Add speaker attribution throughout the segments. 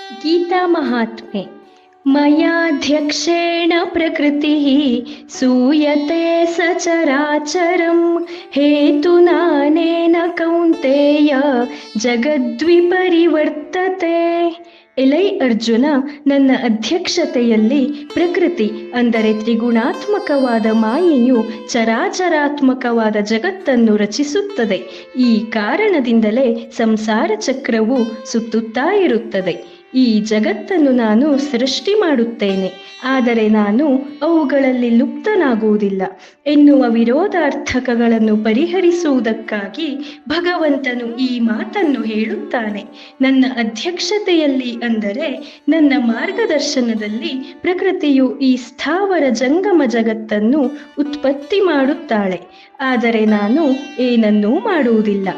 Speaker 1: ಗೀತಾ ಮಹಾತ್ಮೆ. ಮಯಾಧ್ಯಕ್ಷೇಣ ಪ್ರಕೃತಿ ಸೂಯತೆ ಸಚರಾಚರಂ ಹೇತುನಾನೇನ ಕೌಂತೆಯ ಜಗದ್ವಿಪರಿವರ್ತತೆ. ಎಲೈ ಅರ್ಜುನ, ನನ್ನ ಅಧ್ಯಕ್ಷತೆಯಲ್ಲಿ ಪ್ರಕೃತಿ ಅಂದರೆ ತ್ರಿಗುಣಾತ್ಮಕವಾದ ಮಾಯೆಯು ಚರಾಚರಾತ್ಮಕವಾದ ಜಗತ್ತನ್ನು ರಚಿಸುತ್ತದೆ. ಈ ಕಾರಣದಿಂದಲೇ ಸಂಸಾರ ಚಕ್ರವು ಸುತ್ತುತ್ತಾ ಇರುತ್ತದೆ. ಈ ಜಗತ್ತನ್ನು ನಾನು ಸೃಷ್ಟಿ ಮಾಡುತ್ತೇನೆ, ಆದರೆ ನಾನು ಅವುಗಳಲ್ಲಿ ಲುಪ್ತನಾಗುವುದಿಲ್ಲ ಎನ್ನುವ ವಿರೋಧಾರ್ಥಕಗಳನ್ನು ಪರಿಹರಿಸುವುದಕ್ಕಾಗಿ ಭಗವಂತನು ಈ ಮಾತನ್ನು ಹೇಳುತ್ತಾನೆ. ನನ್ನ ಅಧ್ಯಕ್ಷತೆಯಲ್ಲಿ ಅಂದರೆ ನನ್ನ ಮಾರ್ಗದರ್ಶನದಲ್ಲಿ ಪ್ರಕೃತಿಯು ಈ ಸ್ಥಾವರ ಜಂಗಮ ಜಗತ್ತನ್ನು ಉತ್ಪತ್ತಿ ಮಾಡುತ್ತಾಳೆ, ಆದರೆ ನಾನು ಏನನ್ನೂ ಮಾಡುವುದಿಲ್ಲ.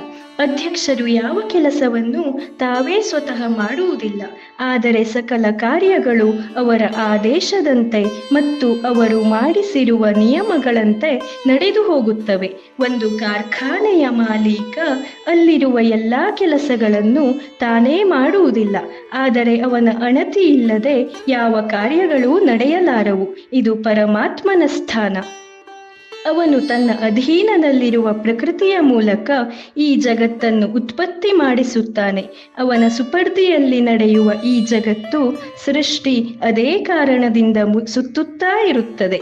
Speaker 1: ಅಧ್ಯಕ್ಷರು ಯಾವ ಕೆಲಸವನ್ನು ತಾವೇ ಸ್ವತಃ ಮಾಡುವುದಿಲ್ಲ, ಆದರೆ ಸಕಲ ಕಾರ್ಯಗಳು ಅವರ ಆದೇಶದಂತೆ ಮತ್ತು ಅವರು ಮಾಡಿಸಿರುವ ನಿಯಮಗಳಂತೆ ನಡೆದು ಹೋಗುತ್ತವೆ. ಒಂದು ಕಾರ್ಖಾನೆಯ ಮಾಲೀಕ ಅಲ್ಲಿರುವ ಎಲ್ಲ ಕೆಲಸಗಳನ್ನು ತಾನೇ ಮಾಡುವುದಿಲ್ಲ, ಆದರೆ ಅವನ ಅಣತಿ ಇಲ್ಲದೆ ಯಾವ ಕಾರ್ಯಗಳೂ ನಡೆಯಲಾರವು. ಇದು ಪರಮಾತ್ಮನ ಸ್ಥಾನ. ಅವನು ತನ್ನ ಅಧೀನದಲ್ಲಿರುವ ಪ್ರಕೃತಿಯ ಮೂಲಕ ಈ ಜಗತ್ತನ್ನು ಉತ್ಪತ್ತಿ ಮಾಡಿಸುತ್ತಾನೆ. ಅವನ ಸುಪರ್ದಿಯಲ್ಲಿ ನಡೆಯುವ ಈ ಜಗತ್ತು ಸೃಷ್ಟಿ ಅದೇ ಕಾರಣದಿಂದ ಸುತ್ತುತ್ತಾ ಇರುತ್ತದೆ.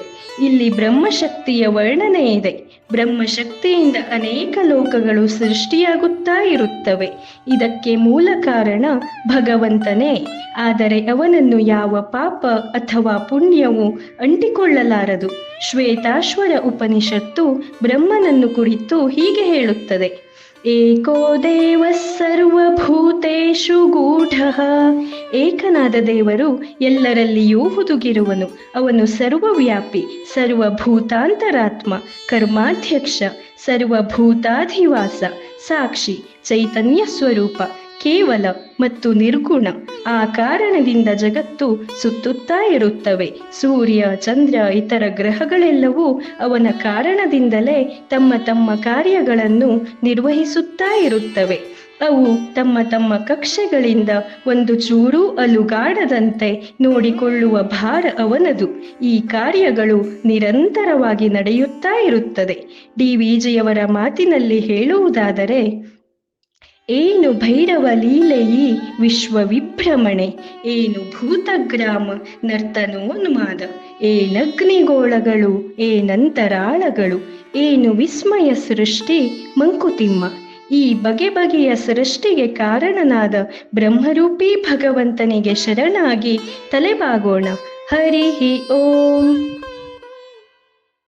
Speaker 1: ಇಲ್ಲಿ ಬ್ರಹ್ಮಶಕ್ತಿಯ ವರ್ಣನೆ ಇದೆ. ಬ್ರಹ್ಮಶಕ್ತಿಯಿಂದ ಅನೇಕ ಲೋಕಗಳು ಸೃಷ್ಟಿಯಾಗುತ್ತಾ ಇರುತ್ತವೆ. ಇದಕ್ಕೆ ಮೂಲ ಕಾರಣ ಭಗವಂತನೇ, ಆದರೆ ಅವನನ್ನು ಯಾವ ಪಾಪ ಅಥವಾ ಪುಣ್ಯವು ಅಂಟಿಕೊಳ್ಳಲಾರದು. ಶ್ವೇತಾಶ್ವರ ಉಪನಿಷತ್ತು ಬ್ರಹ್ಮನನ್ನು ಕುರಿತು ಹೀಗೆ ಹೇಳುತ್ತದೆ: ಏಕೋ ದೇವ ಸರ್ವಭೂತೇಷು ಗೂಢಃ. ಏಕನಾದ ದೇವರು ಎಲ್ಲರಲ್ಲಿಯೂ ಹುದುಗಿರುವನು. ಅವನು ಸರ್ವವ್ಯಾಪಿ, ಸರ್ವಭೂತಾಂತರಾತ್ಮ, ಕರ್ಮಾಧ್ಯಕ್ಷ, ಸರ್ವಭೂತಾಧಿವಾಸ, ಸಾಕ್ಷಿ, ಚೈತನ್ಯ ಸ್ವರೂಪ, ಕೇವಲ ಮತ್ತು ನಿರ್ಗುಣ. ಆ ಕಾರಣದಿಂದ ಜಗತ್ತು ಸುತ್ತುತ್ತಾ ಇರುತ್ತವೆ. ಸೂರ್ಯ, ಚಂದ್ರ, ಇತರ ಗ್ರಹಗಳೆಲ್ಲವೂ ಅವನ ಕಾರಣದಿಂದಲೇ ತಮ್ಮ ತಮ್ಮ ಕಾರ್ಯಗಳನ್ನು ನಿರ್ವಹಿಸುತ್ತಾ ಇರುತ್ತವೆ. ಅವು ತಮ್ಮ ತಮ್ಮ ಕಕ್ಷೆಗಳಿಂದ ಒಂದು ಚೂರೂ ಅಲುಗಾಡದಂತೆ ನೋಡಿಕೊಳ್ಳುವ ಭಾರ ಅವನದು. ಈ ಕಾರ್ಯಗಳು ನಿರಂತರವಾಗಿ ನಡೆಯುತ್ತಾ ಇರುತ್ತದೆ. ಡಿ.ವಿ.ಜಿಯವರ ಮಾತಿನಲ್ಲಿ ಹೇಳುವುದಾದರೆ, ಏನು ಭೈರವ ಲೀಲೆಯಿ ವಿಶ್ವ ವಿಭ್ರಮಣೆ, ಏನು ಭೂತಗ್ರಾಮ ನರ್ತನೋನ್ಮಾದ, ಏನಗ್ನಿಗೋಳಗಳು, ಏನಂತರಾಳಗಳು, ಏನು ವಿಸ್ಮಯ ಸೃಷ್ಟಿ ಮಂಕುತಿಮ್ಮ. ಈ ಬಗೆ ಬಗೆಯ ಸೃಷ್ಟಿಗೆ ಕಾರಣನಾದ ಬ್ರಹ್ಮರೂಪಿ ಭಗವಂತನಿಗೆ ಶರಣಾಗಿ ತಲೆಬಾಗೋಣ. ಹರಿ ಓಂ.